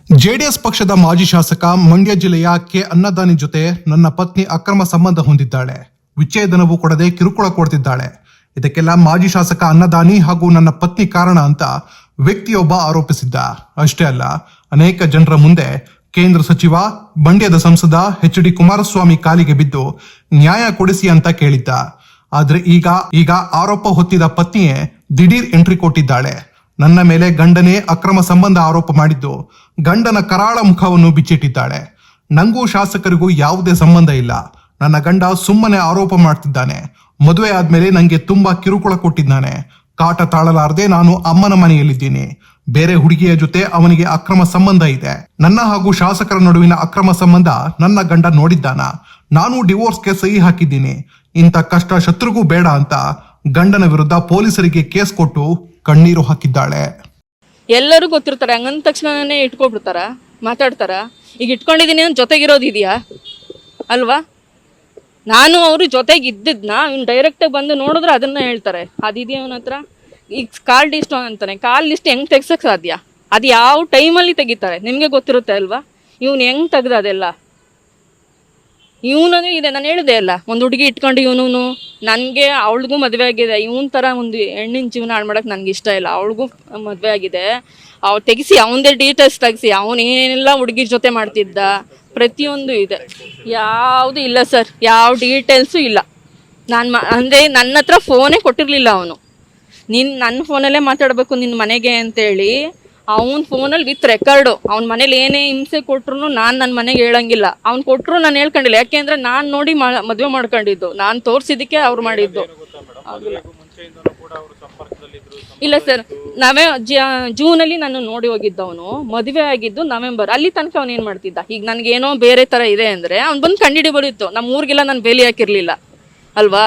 JDS ಪಕ್ಷದ ಮಾಜಿ ಶಾಸಕ ಮಂಡ್ಯ ಜಿಲ್ಲೆಯ ಕೆ ಅನ್ನದಾನಿ ಜೊತೆ ನನ್ನ ಪತ್ನಿ ಅಕ್ರಮ ಸಂಬಂಧ ಹೊಂದಿದ್ದಾಳೆ. ವಿಚ್ಛೇದನವೂ ಕೊಡದೆ ಕಿರುಕುಳ ಕೊಡ್ತಿದ್ದಾಳೆ. ಇದಕ್ಕೆಲ್ಲ ಮಾಜಿ ಶಾಸಕ ಅನ್ನದಾನಿ ಹಾಗೂ ನನ್ನ ಪತ್ನಿ ಕಾರಣ ಅಂತ ವ್ಯಕ್ತಿಯೊಬ್ಬ ಆರೋಪಿಸಿದ್ದ. ಅಷ್ಟೇ ಅಲ್ಲ, ಅನೇಕ ಜನರ ಮುಂದೆ ಕೇಂದ್ರ ಸಚಿವ, ಮಂಡ್ಯದ ಸಂಸದ ಎಚ್ ಡಿ ಕುಮಾರಸ್ವಾಮಿ ಕಾಲಿಗೆ ಬಿದ್ದು ನ್ಯಾಯ ಕೊಡಿಸಿ ಅಂತ ಕೇಳಿದ್ದ. ಆದ್ರೆ ಈಗ ಆರೋಪ ಹೊತ್ತಿದ ಪತ್ನಿಯೇ ದಿಢೀರ್ ಎಂಟ್ರಿ ಕೊಟ್ಟಿದ್ದಾಳೆ. ನನ್ನ ಮೇಲೆ ಗಂಡನೇ ಅಕ್ರಮ ಸಂಬಂಧ ಆರೋಪ ಮಾಡಿದ್ದು ಗಂಡನ ಕರಾಳ ಮುಖವನ್ನು ಬಿಚ್ಚಿಟ್ಟಿದ್ದಾಳೆ. ನಂಗೂ ಶಾಸಕರಿಗೂ ಯಾವುದೇ ಸಂಬಂಧ ಇಲ್ಲ. ನನ್ನ ಗಂಡ ಸುಮ್ಮನೆ ಆರೋಪ ಮಾಡ್ತಿದ್ದಾನೆ. ಮದುವೆ ಆದ್ಮೇಲೆ ನಂಗೆ ತುಂಬಾ ಕಿರುಕುಳ ಕೊಟ್ಟಿದ್ದಾನೆ. ಕಾಟ ತಾಳಲಾರದೆ ನಾನು ಅಮ್ಮನ ಮನೆಯಲ್ಲಿದ್ದೀನಿ. ಬೇರೆ ಹುಡುಗಿಯ ಜೊತೆ ಅವನಿಗೆ ಅಕ್ರಮ ಸಂಬಂಧ ಇದೆ. ನನ್ನ ಹಾಗೂ ಶಾಸಕರ ನಡುವಿನ ಅಕ್ರಮ ಸಂಬಂಧ ನನ್ನ ಗಂಡ ನೋಡಿದ್ದಾನ. ನಾನು ಡಿವೋರ್ಸ್ಗೆ ಸಹಿ ಹಾಕಿದ್ದೀನಿ. ಇಂಥ ಕಷ್ಟ ಶತ್ರುಗೂ ಬೇಡ ಅಂತ ಗಂಡನ ವಿರುದ್ಧ ಪೊಲೀಸರಿಗೆ ಕೇಸ್ ಕೊಟ್ಟು ಕಣ್ಣೀರು ಹಾಕಿದ್ದಾಳೆ. ಎಲ್ಲರೂ ಗೊತ್ತಿರ್ತಾರೆ, ಹಂಗಂದ ತಕ್ಷಣನೇ ಇಟ್ಕೊಬಿಡ್ತಾರ, ಮಾತಾಡ್ತಾರ. ಈಗ ಇಟ್ಕೊಂಡಿದ್ದೀನಿ ಅಂತ ಜೊತೆಗಿರೋದಿದೆಯಾ ಅಲ್ವಾ? ನಾನು ಅವರು ಜೊತೆಗೆ ಇದ್ದಿದ್ನ ಇವ್ನು ಡೈರೆಕ್ಟಾಗಿ ಬಂದು ನೋಡಿದ್ರೆ ಅದನ್ನ ಹೇಳ್ತಾರೆ, ಅದಿದೆಯಾ ಅವನ ಹತ್ರ. ಈಗ ಕಾಲ್ ಲಿಸ್ಟ್ ಅಂತಾನೆ, ಕಾಲ್ ಲಿಸ್ಟ್ ಹೆಂಗೆ ತೆಗ್ಸಕ್ಕೆ ಸಾಧ್ಯ? ಅದು ಯಾವ ಟೈಮಲ್ಲಿ ತೆಗಿತಾರೆ ನಿಮಗೆ ಗೊತ್ತಿರುತ್ತೆ ಅಲ್ವಾ? ಇವ್ನು ಹೆಂಗೆ ತೆಗ್ದ ಅದೆಲ್ಲ? ಇವನು ಇದೆ, ನಾನು ಹೇಳಿದೆ ಅಲ್ಲ, ಒಂದು ಹುಡುಗಿ ಇಟ್ಕೊಂಡು ಇವನು ನನಗೆ ಅವಳಿಗೂ ಮದುವೆ ಆಗಿದೆ. ಇವನ್ ಥರ ಒಂದು ಹೆಣ್ಣಿನ ಜೀವನ ಹಾಳು ಮಾಡೋಕೆ ನನಗೆ ಇಷ್ಟ ಇಲ್ಲ. ಅವಳಿಗೂ ಮದುವೆ ಆಗಿದೆ. ಅವ್ಳು ತೆಗಿಸಿ, ಅವನದೇ ಡೀಟೇಲ್ಸ್ ತೆಗಿಸಿ, ಅವನೇನೆಲ್ಲ ಹುಡುಗಿ ಜೊತೆ ಮಾಡ್ತಿದ್ದ ಪ್ರತಿಯೊಂದು ಇದೆ. ಯಾವುದು ಇಲ್ಲ ಸರ್, ಯಾವ ಡೀಟೇಲ್ಸು ಇಲ್ಲ. ಅಂದರೆ ನನ್ನ ಹತ್ರ ಫೋನೇ ಕೊಟ್ಟಿರಲಿಲ್ಲ ಅವನು. ನನ್ನ ಫೋನಲ್ಲೇ ಮಾತಾಡಬೇಕು ನಿನ್ನ ಮನೆಗೆ ಅಂತೇಳಿ ಅವ್ನ ಫೋನಲ್ಲಿ ವಿತ್ ರೆಕಾರ್ಡು. ಅವ್ನ ಮನೇಲಿ ಏನೇ ಹಿಂಸೆ ಕೊಟ್ರು ನಾನು ನನ್ನ ಮನೆಗೆ ಹೇಳಂಗಿಲ್ಲ. ಅವ್ನು ಕೊಟ್ಟರು ನಾನು ಹೇಳ್ಕೊಂಡಿಲ್ಲ. ಯಾಕೆಂದ್ರೆ ನಾನು ನೋಡಿ ಮದುವೆ ಮಾಡ್ಕೊಂಡಿದ್ದು, ನಾನು ತೋರಿಸಿದ್ದಕ್ಕೆ ಅವ್ರು ಮಾಡಿದ್ದು. ಇಲ್ಲ ಸರ್, ಜೂನಲ್ಲಿ ನಾನು ನೋಡಿ ಹೋಗಿದ್ದವನು, ಮದುವೆ ಆಗಿದ್ದು ನವೆಂಬರ್. ಅಲ್ಲಿ ತನಕ ಅವ್ನು ಏನು ಮಾಡ್ತಿದ್ದ? ಈಗ ನನಗೇನೋ ಬೇರೆ ಥರ ಇದೆ ಅಂದರೆ ಅವ್ನು ಬಂದು ಕಂಡಿಡಿಬೋದಿತ್ತು. ನಮ್ಮ ಊರಿಗೆಲ್ಲ ನಾನು ಬೇಲಿ ಹಾಕಿರ್ಲಿಲ್ಲ ಅಲ್ವಾ?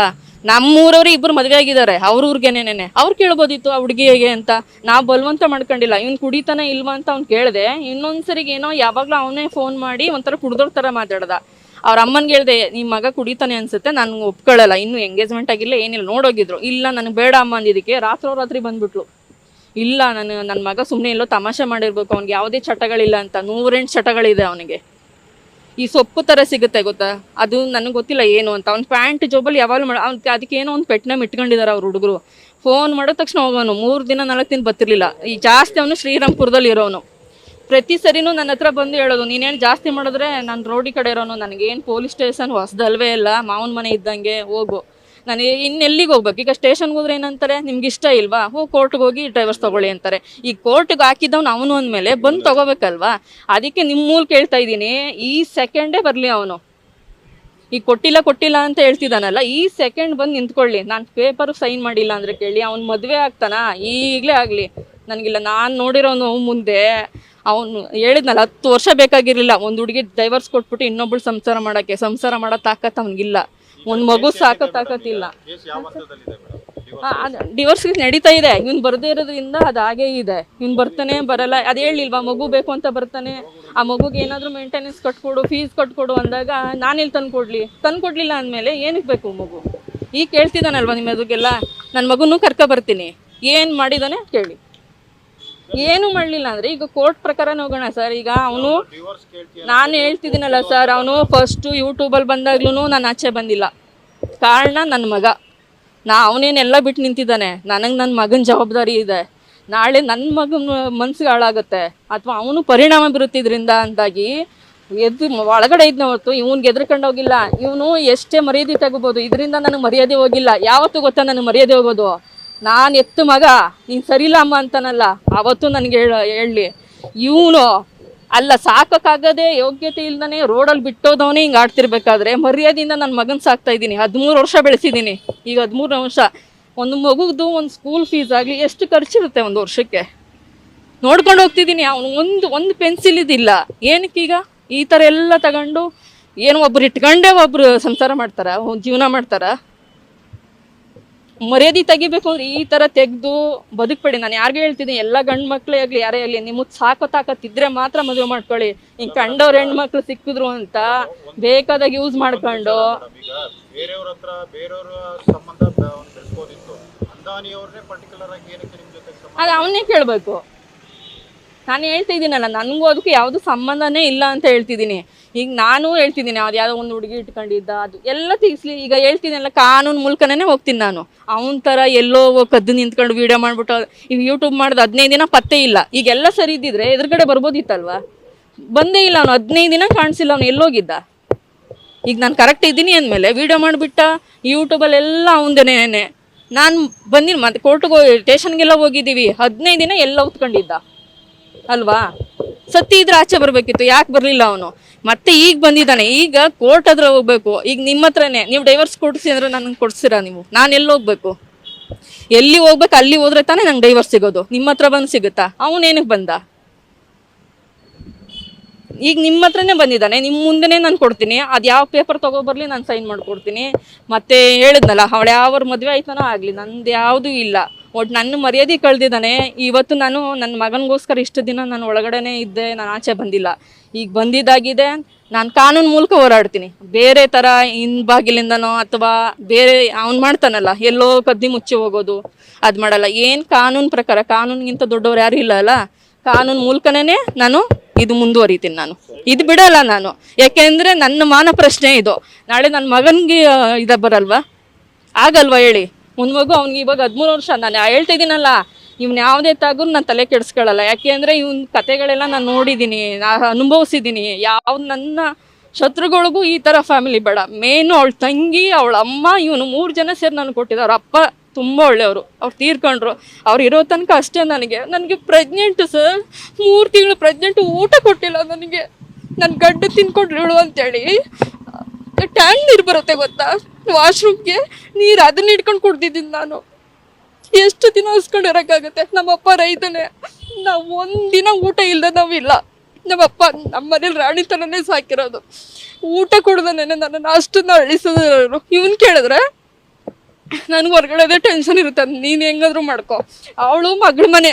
ನಮ್ಮೂರವ್ರು ಇಬ್ಬರು ಮದುವೆ ಆಗಿದ್ದಾರೆ, ಅವ್ರೂರ್ಗೆನೇನೆ ಅವ್ರು ಕೇಳ್ಬೋದಿತ್ತು ಆ ಹುಡುಗಿಗೆ ಅಂತ. ನಾವು ಬಲವಂತ ಮಾಡ್ಕೊಂಡಿಲ್ಲ. ಇವ್ನು ಕುಡಿತಾನೆ ಇಲ್ವಾ ಅಂತ ಅವ್ನು ಕೇಳಿದೆ. ಇನ್ನೊಂದ್ಸರಿಗೆ ಏನೋ ಯಾವಾಗಲೂ ಅವನೇ ಫೋನ್ ಮಾಡಿ ಒಂಥರ ಕುಡ್ದೋರ್ ಥರ ಮಾತಾಡ್ದ. ಅವ್ರ ಅಮ್ಮನಿಗೆ ಹೇಳಿದೆ, ನಿಮ್ಮ ಮಗ ಕುಡಿತಾನೆ ಅನ್ಸುತ್ತೆ, ನಾನು ಒಪ್ಕೊಳ್ಳಲ್ಲ, ಇನ್ನೂ ಎಂಗೇಜ್ಮೆಂಟ್ ಆಗಿಲ್ಲ, ಏನಿಲ್ಲ, ನೋಡೋಗಿದ್ರು. ಇಲ್ಲ ನನಗೆ ಬೇಡ ಅಮ್ಮ ಅಂದಿದ್ದಕ್ಕೆ ರಾತ್ರಿ ಬಂದ್ಬಿಟ್ಲು. ಇಲ್ಲ, ನನ್ನ ಮಗ ಸುಮ್ಮನೆ ಎಲ್ಲೋ ತಮಾಷೆ ಮಾಡಿರ್ಬೇಕು, ಅವ್ನಿಗೆ ಯಾವುದೇ ಚಟಗಳಿಲ್ಲ ಅಂತ. 108 ಚಟಗಳಿದೆ ಅವನಿಗೆ. ಈ ಸೊಪ್ಪು ಥರ ಸಿಗುತ್ತೆ ಗೊತ್ತಾ, ಅದು ನನಗೆ ಗೊತ್ತಿಲ್ಲ ಏನು ಅಂತ. ಅವ್ನ ಪ್ಯಾಂಟ್ ಜೋಬಲ್ಲಿ ಯಾವಾಗಲೂ ಅದಕ್ಕೆ ಏನೋ ಒಂದು ಪೆಟ್ನ ಇಟ್ಕೊಂಡಿದ್ದಾರೆ ಅವ್ರ ಹುಡುಗರು. ಫೋನ್ ಮಾಡೋ ತಕ್ಷಣ ಹೋಗೋನು. 3 ದಿನ 4 ದಿನ ಬರ್ತಿರ್ಲಿಲ್ಲ. ಈ ಜಾಸ್ತಿ ಅವನು ಶ್ರೀರಾಮ್ಪುರದಲ್ಲಿ ಇರೋನು. ಪ್ರತಿ ಸರಿನೂ ನನ್ನ ಹತ್ರ ಬಂದು ಹೇಳೋದು, ನೀನೇನು ಜಾಸ್ತಿ ಮಾಡಿದ್ರೆ ನಾನು ರೋಡಿ ಕಡೆ ಇರೋನು, ನನಗೇನು ಪೊಲೀಸ್ ಸ್ಟೇಷನ್ ಹೊಸದಲ್ವೇ ಇಲ್ಲ, ಮಾವನ ಮನೆ ಇದ್ದಂಗೆ, ಹೋಗು. ನನಗೆ ಇನ್ನೆಲ್ಲಿಗೆ ಹೋಗ್ಬೇಕು? ಈಗ ಸ್ಟೇಷನ್ಗೆ ಹೋದ್ರೆ ಏನಂತಾರೆ, ನಿಮ್ಗೆ ಇಷ್ಟ ಇಲ್ವಾ, ಕೋರ್ಟ್ಗೆ ಹೋಗಿ ಡ್ರೈವರ್ಸ್ ತೊಗೊಳ್ಳಿ ಅಂತಾರೆ. ಈ ಕೋರ್ಟ್ಗೆ ಹಾಕಿದ್ದವನು ಅವನು ಅಂದಮೇಲೆ ಬಂದು ತೊಗೋಬೇಕಲ್ವಾ? ಅದಕ್ಕೆ ನಿಮ್ಮ ಮೂಲಕ ಹೇಳ್ತಾ ಇದ್ದೀನಿ, ಈ ಸೆಕೆಂಡೇ ಬರಲಿ ಅವನು. ಈಗ ಕೊಟ್ಟಿಲ್ಲ ಅಂತ ಹೇಳ್ತಿದ್ದಾನಲ್ಲ, ಈ ಸೆಕೆಂಡ್ ಬಂದು ನಿಂತ್ಕೊಳ್ಳಿ. ನಾನು ಪೇಪರು ಸೈನ್ ಮಾಡಿಲ್ಲ ಅಂದರೆ ಕೇಳಿ, ಅವ್ನು ಮದುವೆ ಆಗ್ತಾನಾ ಈಗಲೇ ಆಗಲಿ, ನನಗಿಲ್ಲ. ನಾನು ನೋಡಿರೋನು ಮುಂದೆ ಅವನು ಹೇಳಿದ್ನಲ್ಲ, 10 ವರ್ಷ ಬೇಕಾಗಿರಲಿಲ್ಲ ಒಂದು ಹುಡುಗಿ ಡೈವರ್ಸ್ ಕೊಟ್ಬಿಟ್ಟು ಇನ್ನೊಬ್ಳು ಸಂಸಾರ ಮಾಡೋ ತಾಕತ್ತು ಅವ್ನಿಗಿಲ್ಲ. ಒಂದು ಮಗು ಸಾಕೋ ತಾಕತ್ತಿಲ್ಲ. ಡಿವೋರ್ಸ್ ನಡೀತಾ ಇದೆ. ಇವ್ನು ಬರದೇ ಇರೋದ್ರಿಂದ ಅದು ಹಾಗೇ ಇದೆ. ಇವ್ನು ಬರ್ತಾನೆ ಬರಲ್ಲ, ಅದು ಹೇಳಿಲ್ವಾ, ಮಗು ಬೇಕು ಅಂತ ಬರ್ತಾನೆ. ಆ ಮಗುಗೆ ಏನಾದರೂ ಮೇಂಟೆನೆನ್ಸ್ ಕಟ್ಕೊಡು, ಫೀಸ್ ಕಟ್ಕೊಡು ಅಂದಾಗ ನಾನೆಲ್ಲಿ ತಂದ್ಕೊಡ್ಲಿಲ್ಲ ಅಂದಮೇಲೆ ಏನಕ್ಕೆ ಬೇಕು ಮಗು? ಈಗ ಕೇಳ್ತಿದ್ದಾನಲ್ವ ನಿಮ್ಮ ಮಗುಗೆಲ್ಲ, ನನ್ನ ಮಗುನೂ ಬರ್ತೀನಿ, ಏನು ಮಾಡಿದಾನೆ ಕೇಳಿ. ಏನು ಮಾಡಲಿಲ್ಲ ಅಂದರೆ ಈಗ ಕೋರ್ಟ್ ಪ್ರಕಾರ ಹೋಗೋಣ ಸರ್. ಈಗ ಅವನು, ನಾನು ಹೇಳ್ತಿದ್ದೀನಲ್ಲ ಸರ್, ಅವನು ಫಸ್ಟು ಯೂಟ್ಯೂಬಲ್ಲಿ ಬಂದಾಗ್ಲೂ ನಾನು ಆಚೆ ಬಂದಿಲ್ಲ. ಕಾರಣ ನನ್ನ ಮಗ. ಅವನೇನೆಲ್ಲ ಬಿಟ್ಟು ನಿಂತಿದ್ದಾನೆ. ನನಗೆ ನನ್ನ ಮಗನ ಜವಾಬ್ದಾರಿ ಇದೆ. ನಾಳೆ ನನ್ನ ಮಗನ ಮನ್ಸಿಗೆ ಹಾಳಾಗುತ್ತೆ ಅಥವಾ ಅವನು ಪರಿಣಾಮ ಬೀರುತ್ತಿದ್ರಿಂದ ಅಂತಾಗಿ ಒಳಗಡೆ ಇದ್ನ ಹೊರತು ಇವ್ನಿಗೆ ಎದ್ರಕೊಂಡು ಹೋಗಿಲ್ಲ. ಇವನು ಎಷ್ಟೇ ಮರ್ಯಾದೆ ತಗೋಬೋದು, ಇದರಿಂದ ನನಗೆ ಮರ್ಯಾದೆ ಹೋಗಿಲ್ಲ. ಯಾವತ್ತೂ ಗೊತ್ತಾ ನನಗೆ ಮರ್ಯಾದೆ ಹೋಗೋದು? ನಾನು ಎತ್ತು ಮಗ, ನೀನು ಸರಿಯಿಲ್ಲ ಅಮ್ಮ ಅಂತಾನಲ್ಲ, ಅವತ್ತು ನನಗೆ ಹೇಳಲಿ. ಇವನು ಅಲ್ಲ, ಸಾಕೋಕ್ಕಾಗದೆ ಯೋಗ್ಯತೆ ಇಲ್ದೇ ರೋಡಲ್ಲಿ ಬಿಟ್ಟೋದವನೇ ಹಿಂಗೆ ಆಡ್ತಿರ್ಬೇಕಾದ್ರೆ ಮರ್ಯಾದೆಯಿಂದ ನನ್ನ ಮಗನ ಸಾಕ್ತಾ ಇದ್ದೀನಿ. 13 ವರ್ಷ ಬೆಳೆಸಿದ್ದೀನಿ. ಈಗ 13 ವರ್ಷ ಒಂದು ಮಗುದು ಒಂದು ಸ್ಕೂಲ್ ಫೀಸ್ ಆಗಲಿ ಎಷ್ಟು ಖರ್ಚಿರುತ್ತೆ ಒಂದು ವರ್ಷಕ್ಕೆ ನೋಡ್ಕೊಂಡು ಹೋಗ್ತಿದ್ದೀನಿ. ಅವನು ಒಂದು ಪೆನ್ಸಿಲ್ ಇದಿಲ್ಲ. ಏನಕ್ಕೀಗ ಈ ಥರ ಎಲ್ಲ ತಗೊಂಡು ಏನು ಒಬ್ರು ಇಟ್ಕೊಂಡೇ ಒಬ್ರು ಸಂಸಾರ ಮಾಡ್ತಾರ, ಜೀವನ ಮಾಡ್ತಾರ? ಮರ್ಯಾದೆ ತೆಗಿಬೇಕು ಅಂದ್ರೆ ಈ ಥರ ತೆಗೆದು ಬದುಕಬೇಡಿ. ನಾನು ಯಾರಿಗೂ ಹೇಳ್ತಿದ್ದೀನಿ, ಎಲ್ಲ ಗಂಡು ಮಕ್ಕಳೇ ಆಗಲಿ ಯಾರೇ ಆಗಲಿ, ನಿಮಗೆ ಸಾಕೋ ತಾಕತ್ತಿದ್ರೆ ಮಾತ್ರ ಮದುವೆ ಮಾಡ್ಕೊಳ್ಳಿ. ಹಿಂಗೆ ಕಂಡವ್ರು ಹೆಣ್ಮಕ್ಳು ಸಿಕ್ಕಿದ್ರು ಅಂತ ಬೇಕಾದಾಗ ಯೂಸ್ ಮಾಡ್ಕೊಂಡು ಅದು ಅವನ್ನೇ ಕೇಳಬೇಕು. ನಾನು ಹೇಳ್ತಾ ಇದ್ದೀನಲ್ಲ, ನನಗೂ ಅದಕ್ಕೂ ಯಾವುದು ಸಂಬಂಧನೇ ಇಲ್ಲ ಅಂತ ಹೇಳ್ತಿದ್ದೀನಿ. ಈಗ ನಾನು ಹೇಳ್ತಿದ್ದೀನಿ, ಅದು ಯಾವುದೋ ಒಂದು ಹುಡುಗಿ ಇಟ್ಕೊಂಡಿದ್ದ ಅದು ಎಲ್ಲ ತಿಳಿಸ್ಲಿ. ಈಗ ಹೇಳ್ತೀನಲ್ಲ, ಕಾನೂನು ಮೂಲಕನೇ ಹೋಗ್ತೀನಿ ನಾನು. ಅವನ ಥರ ಎಲ್ಲೋ ಕದ್ದು ನಿಂತ್ಕೊಂಡು ವೀಡಿಯೋ ಮಾಡಿಬಿಟ್ಟು ಈಗ ಯೂಟ್ಯೂಬ್ ಮಾಡೋದು 15 ದಿನ ಪತ್ತೆ ಇಲ್ಲ. ಈಗೆಲ್ಲ ಸರಿ ಇದ್ದಿದ್ರೆ ಎದುರುಗಡೆ ಬರ್ಬೋದಿತ್ತಲ್ವ? ಬಂದೇ ಇಲ್ಲ ಅವನು, 15 ದಿನ ಕಾಣಿಸಿಲ್ಲ. ಅವನು ಎಲ್ಲೋಗಿದ್ದ? ಈಗ ನಾನು ಕರೆಕ್ಟ್ ಇದ್ದೀನಿ ಅಂದಮೇಲೆ ವೀಡಿಯೋ ಮಾಡಿಬಿಟ್ಟ ಯೂಟ್ಯೂಬಲ್ಲೆಲ್ಲ ಅವನದೇನೆ. ನಾನು ಬಂದಿನಿ, ಮತ್ತೆ ಕೋರ್ಟ್ಗೆ ಸ್ಟೇಷನ್ಗೆಲ್ಲ ಹೋಗಿದ್ದೀವಿ. 15 ದಿನ ಎಲ್ಲ ಉತ್ಕೊಂಡಿದ್ದ ಅಲ್ವಾ? ಸತ್ಯ ಇದ್ರೆ ಆಚೆ ಬರಬೇಕಿತ್ತು, ಯಾಕೆ ಬರಲಿಲ್ಲ ಅವನು? ಮತ್ತೆ ಈಗ ಬಂದಿದ್ದಾನೆ, ಈಗ ಕೋರ್ಟ್ ಹತ್ರ ಹೋಗ್ಬೇಕು. ಈಗ ನಿಮ್ಮ ಹತ್ರನೇ ನೀವು ಡೈವರ್ಸ್ ಕೊಡಿಸಿ ಅಂದ್ರೆ ನನಗೆ ಕೊಡ್ಸಿರಾ ನೀವು? ನಾನು ಎಲ್ಲಿ ಹೋಗ್ಬೇಕು? ಎಲ್ಲಿ ಹೋಗ್ಬೇಕು? ಅಲ್ಲಿ ಹೋದ್ರೆ ತಾನೇ ನಂಗೆ ಡೈವರ್ಸ್ ಸಿಗೋದು. ನಿಮ್ಮ ಹತ್ರ ಬಂದು ಸಿಗುತ್ತಾ? ಅವನೇನಕ್ಕೆ ಬಂದ? ಈಗ ನಿಮ್ಮ ಹತ್ರನೇ ಬಂದಿದ್ದಾನೆ, ನಿಮ್ಮ ಮುಂದೆನೇ ನಾನು ಕೊಡ್ತೀನಿ. ಅದು ಯಾವ ಪೇಪರ್ ತೊಗೊಬರ್ಲಿ ನಾನು ಸೈನ್ ಮಾಡಿಕೊಡ್ತೀನಿ. ಮತ್ತೆ ಹೇಳಿದ್ನಲ್ಲ, ಅವಳು ಯಾವ ಮದುವೆ ಆಯ್ತಾನೋ ಆಗಲಿ, ನಂದು ಯಾವುದೂ ಇಲ್ಲ. ಒಟ್ಟು ನನ್ನ ಮರ್ಯಾದೆ ಕಳೆದಿದ್ದಾನೆ. ಇವತ್ತು ನಾನು ನನ್ನ ಮಗನಿಗೋಸ್ಕರ ಇಷ್ಟು ದಿನ ನಾನು ಒಳಗಡೆನೇ ಇದ್ದೆ, ನಾನು ಆಚೆ ಬಂದಿಲ್ಲ. ಈಗ ಬಂದಿದ್ದಾಗಿದೆ, ನಾನು ಕಾನೂನು ಮೂಲಕ ಹೋರಾಡ್ತೀನಿ. ಬೇರೆ ಥರ ಬಾಗಿಲಿಂದನೋ ಅಥವಾ ಬೇರೆ ಅವ್ನು ಮಾಡ್ತಾನಲ್ಲ, ಎಲ್ಲೋ ಕದ್ದಿ ಮುಚ್ಚಿ ಹೋಗೋದು ಅದು ಮಾಡಲ್ಲ. ಏನು ಕಾನೂನು ಪ್ರಕಾರ, ಕಾನೂನಿಗಿಂತ ದೊಡ್ಡವ್ರು ಯಾರು ಇಲ್ಲ ಅಲ್ಲ. ಕಾನೂನು ಮೂಲಕನೇ ನಾನು ಇದು ಮುಂದುವರಿತೀನಿ. ನಾನು ಇದು ಬಿಡಲ್ಲ ನಾನು. ಯಾಕೆಂದರೆ ನನ್ನ ಮಾನ ಪ್ರಶ್ನೆ ಇದು. ನಾಳೆ ನನ್ನ ಮಗನಿಗೆ ಬರಲ್ವಾ? ಆಗಲ್ವಾ ಹೇಳಿ? ಒಂದು ಮಗು, ಅವ್ನಿಗೆ ಇವಾಗ 13 ವರ್ಷ. ನಾನು ಹೇಳ್ತಾ ಇದ್ದೀನಲ್ಲ, ಇವ್ನು ಯಾವುದೇ ತಾಗೂ ನಾನು ತಲೆ ಕೆಡಿಸ್ಕೊಳ್ಳಲ್ಲ. ಯಾಕೆಂದರೆ ಇವ್ನ ಕತೆಗಳೆಲ್ಲ ನಾನು ನೋಡಿದ್ದೀನಿ, ಅನುಭವಿಸಿದ್ದೀನಿ. ಯಾವ್ದು ನನ್ನ ಶತ್ರುಗಳಿಗೂ ಈ ಥರ ಫ್ಯಾಮಿಲಿ ಬೇಡ. ಮೇನು ಅವಳ ತಂಗಿ, ಅವಳ ಅಮ್ಮ, ಇವನು 3 ಜನ ಸೇರಿ ನನಗೆ ಕೊಟ್ಟಿದ್ದಾರೆ. ಅವ್ರ ಅಪ್ಪ ತುಂಬ ಒಳ್ಳೆಯವರು, ಅವ್ರು ತೀರ್ಕೊಂಡ್ರು. ಅವ್ರು ಇರೋ ತನಕ ಅಷ್ಟೇ. ನನಗೆ ಪ್ರೆಗ್ನೆಂಟು ಸರ್, 3 ತಿಂಗಳು ಪ್ರೆಗ್ನೆಂಟು. ಊಟ ಕೊಟ್ಟಿಲ್ಲ ನನಗೆ. ನನ್ನ ಗಡ್ಡೆ ತಿನ್ಕೊಂಡ್ರು ಅಂತೇಳಿ ಟ್ಯಾಂಕ್ ನೀರು ಬರುತ್ತೆ ಗೊತ್ತಾ ವಾಶ್ರೂಮ್ಗೆ, ನೀರು ಅದನ್ನ ಇಟ್ಕೊಂಡು ಕುಡ್ದಿದ್ದೀನಿ ನಾನು. ಎಷ್ಟು ದಿನ ಹಸ್ಕೊಂಡಿರೋಕ್ಕಾಗುತ್ತೆ? ನಮ್ಮಪ್ಪ ರೈತನೇ. ನಾವು ಒಂದಿನ ಊಟ ಇಲ್ಲದೆ ನಾವಿಲ್ಲ. ನಮ್ಮಪ್ಪ ನಮ್ಮ ಮನೇಲಿ ರಾಣಿ ಥರನೇ ಸಾಕಿರೋದು. ಊಟ ಕೊಡ್ದೇನೆ ನನ್ನನ್ನು ಅಷ್ಟನ್ನು ಅಳಿಸೋದು. ಇವನು ಕೇಳಿದ್ರೆ ನನಗೆ ಹೊರಗಡೆದೇ ಟೆನ್ಷನ್ ಇರುತ್ತೆ. ನೀನು ಹೆಂಗಾದ್ರೂ ಮಾಡ್ಕೊ, ಅವಳು ಮಗಳ ಮನೆ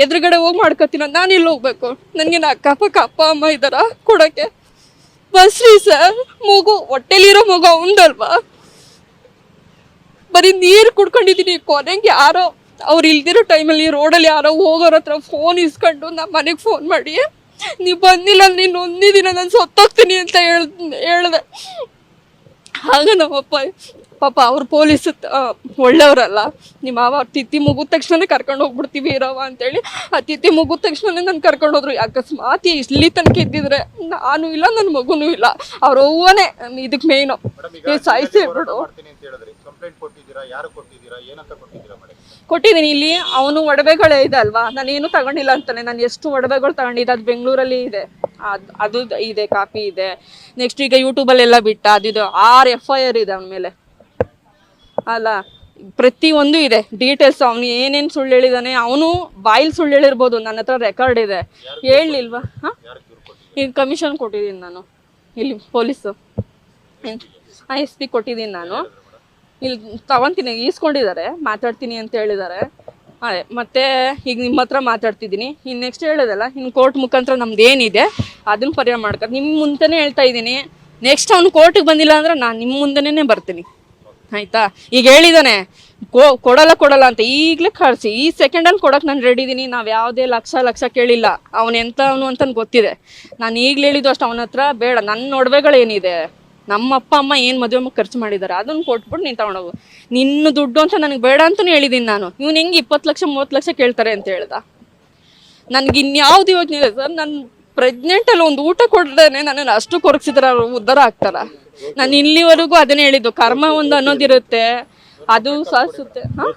ಎದುರುಗಡೆ ಹೋಗಿ ಮಾಡ್ಕೊತೀನ, ನಾನು ಇಲ್ಲಿ ಹೋಗ್ಬೇಕು? ನನಗೆ ಅಕ್ಕಪಕ್ಕ ಅಪ್ಪ ಅಮ್ಮ ಇದ್ದಾರ ಕೊಡೋಕ್ಕೆ? ಬಸ್ರಿ ಸರ್, ಮಗು ಹೊಟ್ಟೆಲಿರೋ ಮಗು ಅವನದಲ್ವಾ? ಬರೀ ನೀರು ಕುಡ್ಕೊಂಡಿದ್ದೀನಿ. ಕೊನೆಗೆ ಯಾರೋ ಅವ್ರು ಇಲ್ದಿರೋ ಟೈಮಲ್ಲಿ ರೋಡಲ್ಲಿ ಯಾರೋ ಹೋಗೋರ ಹತ್ರ ಫೋನ್ ಇಸ್ಕೊಂಡು ನಮ್ಮ ಮನೆಗೆ ಫೋನ್ ಮಾಡಿ, ನೀವು ಬಂದಿಲ್ಲ, ನೀನು ಒಂದಿನ ನಾನು ಸತ್ತೋಗ್ತೀನಿ ಅಂತ ಹೇಳ್ದೆ. ಆಗ ನಮ್ಮಪ್ಪ ಪಾಪ ಅವ್ರು ಪೊಲೀಸ್ ಒಳ್ಳೆಯವರಲ್ಲ. ನಿಮ್ಮ ಮಾವ ತಿಥಿ ಮುಗಿದ ತಕ್ಷಣ ಕರ್ಕೊಂಡು ಹೋಗ್ಬಿಡ್ತೀವಿ ಇರವ ಅಂತೇಳಿ ಆ ತಿಥಿ ಮುಗಿದ ತಕ್ಷಣ ನಾನು ಕರ್ಕೊಂಡು ಹೋದ್ರು. ಅಕಸ್ಮಾತ್ ಇಲ್ಲಿ ತನಕ ಇದ್ದಿದ್ರೆ ನಾನು ಇಲ್ಲ, ನನ್ನ ಮಗುನೂ ಇಲ್ಲ. ಅವ್ರ ಅವ್ವನೇ ಇದಕ್ಕೆ ಮೇಯ್ನು. ಸಾಯಿಸಿ ಬಿಡು. ಕೊಟ್ಟಿದ್ದೀನಿ. ಇಲ್ಲಿ ಅವನು ಒಡವೆಗಳೇ ಇದೆ ಅಲ್ವಾ, ನಾನೇನು ತಗೊಂಡಿಲ್ಲ ಅಂತಾನೆ. ನಾನು ಎಷ್ಟು ಒಡವೆಗಳು ತಗೊಂಡಿದ್ದೆ, ಅದು ಬೆಂಗಳೂರಲ್ಲಿ ಇದೆ, ಅದು ಇದೆ, ಕಾಪಿ ಇದೆ. ನೆಕ್ಸ್ಟ್ ಈಗ ಯೂಟ್ಯೂಬಲ್ಲೆಲ್ಲ ಬಿಟ್ಟ, ಅದಿದು 6 FIR ಇದೆ ಅವನ ಮೇಲೆ ಅಲ್ಲ. ಪ್ರತಿಯೊಂದು ಇದೆ ಡೀಟೇಲ್ಸ್. ಅವನು ಏನೇನು ಸುಳ್ಳು ಹೇಳಿದಾನೆ, ಅವನು ಬಾಯಿಲ್ ಸುಳ್ಳು ಹೇಳಿರ್ಬೋದು, ನನ್ನ ಹತ್ರ ರೆಕಾರ್ಡ್ ಇದೆ. ಹೇಳಲಿಲ್ವಾ? ಹಾಂ, ಈಗ ಕಮಿಷನ್ ಕೊಟ್ಟಿದ್ದೀನಿ ನಾನು. ಇಲ್ಲಿ ಪೊಲೀಸು SP ಕೊಟ್ಟಿದ್ದೀನಿ ನಾನು. ಇಲ್ಲಿ ತಗೊತೀನಿ, ಈಸ್ಕೊಂಡಿದ್ದಾರೆ, ಮಾತಾಡ್ತೀನಿ ಅಂತ ಹೇಳಿದ್ದಾರೆ. ಅದೇ ಮತ್ತೆ ಈಗ ನಿಮ್ಮ ಹತ್ರ ಮಾತಾಡ್ತಿದ್ದೀನಿ. ಇನ್ನು ನೆಕ್ಸ್ಟ್ ಹೇಳೋದಲ್ಲ, ಇನ್ನು ಕೋರ್ಟ್ ಮುಖಾಂತರ ನಮ್ದು ಏನಿದೆ ಅದನ್ನ ಪರಿಹಾರ ಮಾಡ್ಕೊಂಡು ನಿಮ್ಮ ಮುಂದೆನೇ ಹೇಳ್ತಾ ಇದ್ದೀನಿ. ನೆಕ್ಸ್ಟ್ ಅವ್ನು ಕೋರ್ಟಿಗೆ ಬಂದಿಲ್ಲ ಅಂದ್ರೆ ನಾನು ನಿಮ್ಮ ಮುಂದೆನೇ ಬರ್ತೀನಿ, ಆಯಿತಾ? ಈಗ ಹೇಳಿದ್ದಾನೆ ಕೊಡಲ್ಲ ಅಂತ. ಈಗಲೇ ಕಳಿಸಿ, ಈ ಸೆಕೆಂಡಲ್ಲಿ ಕೊಡೋಕೆ ನಾನು ರೆಡಿ ಇದ್ದೀನಿ. ನಾವು ಯಾವುದೇ ಲಕ್ಷ ಕೇಳಿಲ್ಲ. ಅವನು ಎಂತ ಅವನು ಅಂತ ಗೊತ್ತಿದೆ. ನಾನು ಈಗಲೇ ಹೇಳಿದ್ದು ಅಷ್ಟು ಅವನ ಹತ್ರ ಬೇಡ. ನನ್ನ ಒಡವೆಗಳೇನಿದೆ, ನಮ್ಮ ಅಪ್ಪ ಅಮ್ಮ ಏನು ಮದುವೆ ಖರ್ಚು ಮಾಡಿದ್ದಾರೆ ಅದನ್ನು ಕೊಟ್ಬಿಟ್ಟು ನೀನು ತಗೊಂಡೋಗು. ನಿನ್ನ ದುಡ್ಡು ಅಂತ ನನಗೆ ಬೇಡ ಅಂತಲೂ ಹೇಳಿದ್ದೀನಿ ನಾನು. ಇವ್ನು ಹೆಂಗೆ 20 ಲಕ್ಷ 30 ಲಕ್ಷ ಕೇಳ್ತಾರೆ ಅಂತ ಹೇಳ್ದ? ನನಗೆ ಇನ್ಯಾವುದು ಯೋಚನೆ ಇದೆ ಸರ್. ನಾನು ಪ್ರೆಗ್ನೆಂಟಲ್ಲಿ ಒಂದು ಊಟ ಕೊಡ್ದೇನೆ ನನ್ನನ್ನು ಅಷ್ಟು ಕೊರಗಿಸಿದ್ರೆ ಅವರು ಉದ್ಧಾರ ಆಗ್ತಾರ? ನಾನು ಇಲ್ಲಿವರೆಗೂ ಅದನ್ನೇ ಹೇಳಿದ್ದು, ಕರ್ಮ ಒಂದು ಅನ್ನೋದಿರುತ್ತೆ, ಅದು ಸಾಧಿಸುತ್ತೆ. ಹಾಂ,